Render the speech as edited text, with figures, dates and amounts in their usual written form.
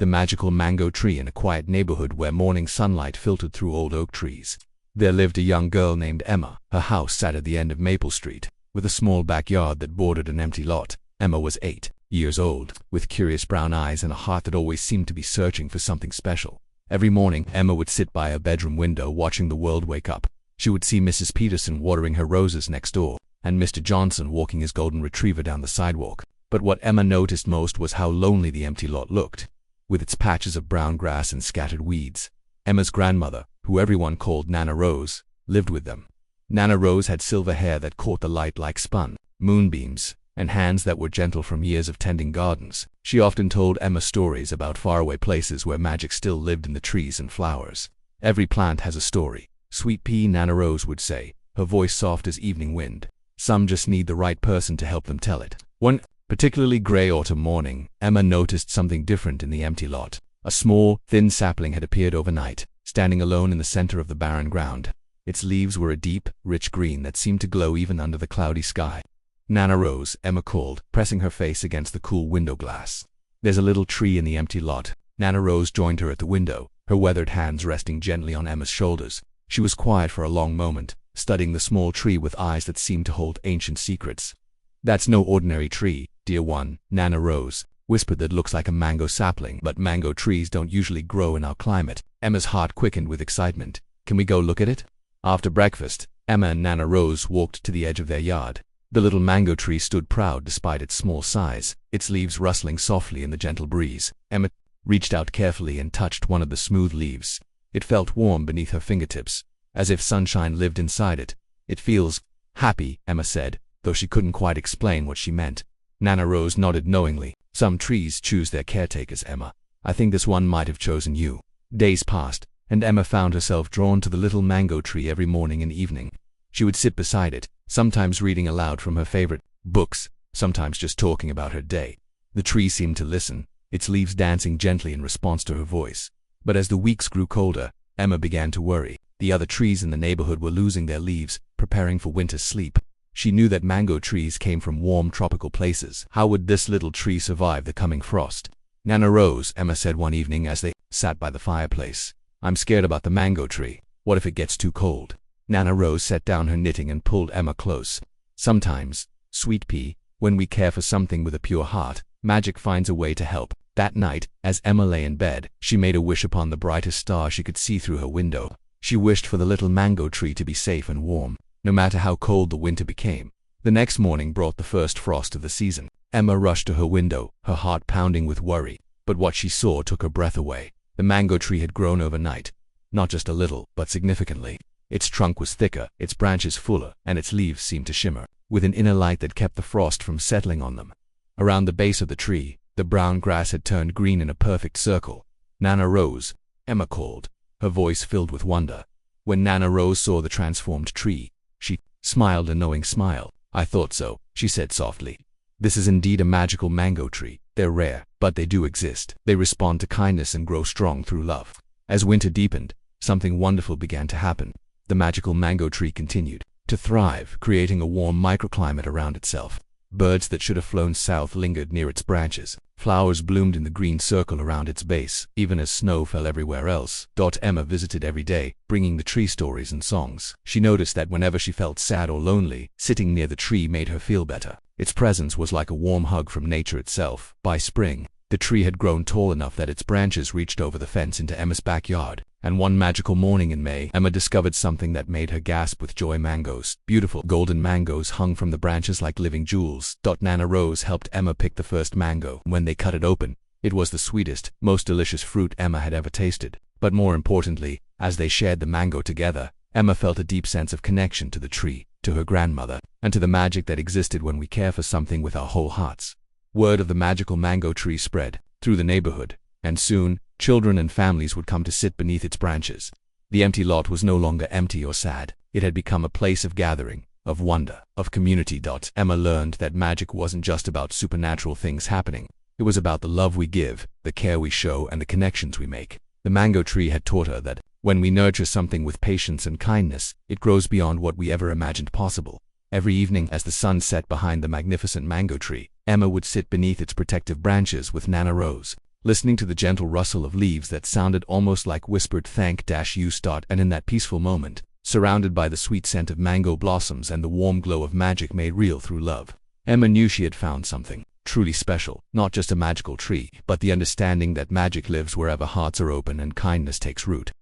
the magical mango tree in a quiet neighborhood where morning sunlight filtered through old oak trees. There lived a young girl named Emma. Her house sat at the end of Maple Street, with a small backyard that bordered an empty lot. Emma was 8 years old, with curious brown eyes and a heart that always seemed to be searching for something special. Every morning, Emma would sit by her bedroom window watching the world wake up. She would see Mrs. Peterson watering her roses next door, and Mr. Johnson walking his golden retriever down the sidewalk. But what Emma noticed most was how lonely the empty lot looked, with its patches of brown grass and scattered weeds. Emma's grandmother, who everyone called Nana Rose, lived with them. Nana Rose had silver hair that caught the light like spun moonbeams, and hands that were gentle from years of tending gardens. She often told Emma stories about faraway places where magic still lived in the trees and flowers. "Every plant has a story, Sweet Pea," Nana Rose would say, her voice soft as evening wind. "Some just need the right person to help them tell it." One particularly gray autumn morning, Emma noticed something different in the empty lot. A small, thin sapling had appeared overnight, standing alone in the center of the barren ground. Its leaves were a deep, rich green that seemed to glow even under the cloudy sky. "Nana Rose," Emma called, pressing her face against the cool window glass. "There's a little tree in the empty lot." Nana Rose joined her at the window, her weathered hands resting gently on Emma's shoulders. She was quiet for a long moment, studying the small tree with eyes that seemed to hold ancient secrets. "That's no ordinary tree, dear one," Nana Rose whispered. "That looks like a mango sapling, but mango trees don't usually grow in our climate." Emma's heart quickened with excitement. "Can we go look at it?" After breakfast, Emma and Nana Rose walked to the edge of their yard. The little mango tree stood proud despite its small size, its leaves rustling softly in the gentle breeze. Emma reached out carefully and touched one of the smooth leaves. It felt warm beneath her fingertips, as if sunshine lived inside it. "It feels happy," Emma said, though she couldn't quite explain what she meant. Nana Rose nodded knowingly. "Some trees choose their caretakers, Emma. I think this one might have chosen you." Days passed, and Emma found herself drawn to the little mango tree every morning and evening. She would sit beside it, sometimes reading aloud from her favorite books, sometimes just talking about her day. The tree seemed to listen, its leaves dancing gently in response to her voice. But as the weeks grew colder, Emma began to worry. The other trees in the neighborhood were losing their leaves, preparing for winter's sleep. She knew that mango trees came from warm tropical places. How would this little tree survive the coming frost? "Nana Rose," Emma said one evening as they sat by the fireplace, "I'm scared about the mango tree. What if it gets too cold?" Nana Rose set down her knitting and pulled Emma close. "Sometimes, Sweet Pea, when we care for something with a pure heart, magic finds a way to help." That night, as Emma lay in bed, she made a wish upon the brightest star she could see through her window. She wished for the little mango tree to be safe and warm, no matter how cold the winter became. The next morning brought the first frost of the season. Emma rushed to her window, her heart pounding with worry. But what she saw took her breath away. The mango tree had grown overnight, not just a little, but significantly. Its trunk was thicker, its branches fuller, and its leaves seemed to shimmer, with an inner light that kept the frost from settling on them. Around the base of the tree, the brown grass had turned green in a perfect circle. "Nana Rose," Emma called, her voice filled with wonder. When Nana Rose saw the transformed tree, she smiled a knowing smile. "I thought so," she said softly. "This is indeed a magical mango tree. They're rare, but they do exist. They respond to kindness and grow strong through love." As winter deepened, something wonderful began to happen. The magical mango tree continued to thrive, creating a warm microclimate around itself. Birds that should have flown south lingered near its branches. Flowers bloomed in the green circle around its base, even as snow fell everywhere else. Emma visited every day, bringing the tree stories and songs. She noticed that whenever she felt sad or lonely, sitting near the tree made her feel better. Its presence was like a warm hug from nature itself. By spring, the tree had grown tall enough that its branches reached over the fence into Emma's backyard. And one magical morning in May, Emma discovered something that made her gasp with joy. Mangoes. Beautiful golden mangoes hung from the branches like living jewels. Nana Rose helped Emma pick the first mango. When they cut it open, it was the sweetest, most delicious fruit Emma had ever tasted. But more importantly, as they shared the mango together, Emma felt a deep sense of connection to the tree, to her grandmother, and to the magic that existed when we care for something with our whole hearts. Word of the magical mango tree spread through the neighborhood, and soon, children and families would come to sit beneath its branches. The empty lot was no longer empty or sad. It had become a place of gathering, of wonder, of community. Emma learned that magic wasn't just about supernatural things happening. It was about the love we give, the care we show, and the connections we make. The mango tree had taught her that when we nurture something with patience and kindness, it grows beyond what we ever imagined possible. Every evening, as the sun set behind the magnificent mango tree, Emma would sit beneath its protective branches with Nana Rose, listening to the gentle rustle of leaves that sounded almost like whispered thank you. And in that peaceful moment, surrounded by the sweet scent of mango blossoms and the warm glow of magic made real through love, Emma knew she had found something truly special, not just a magical tree, but the understanding that magic lives wherever hearts are open and kindness takes root.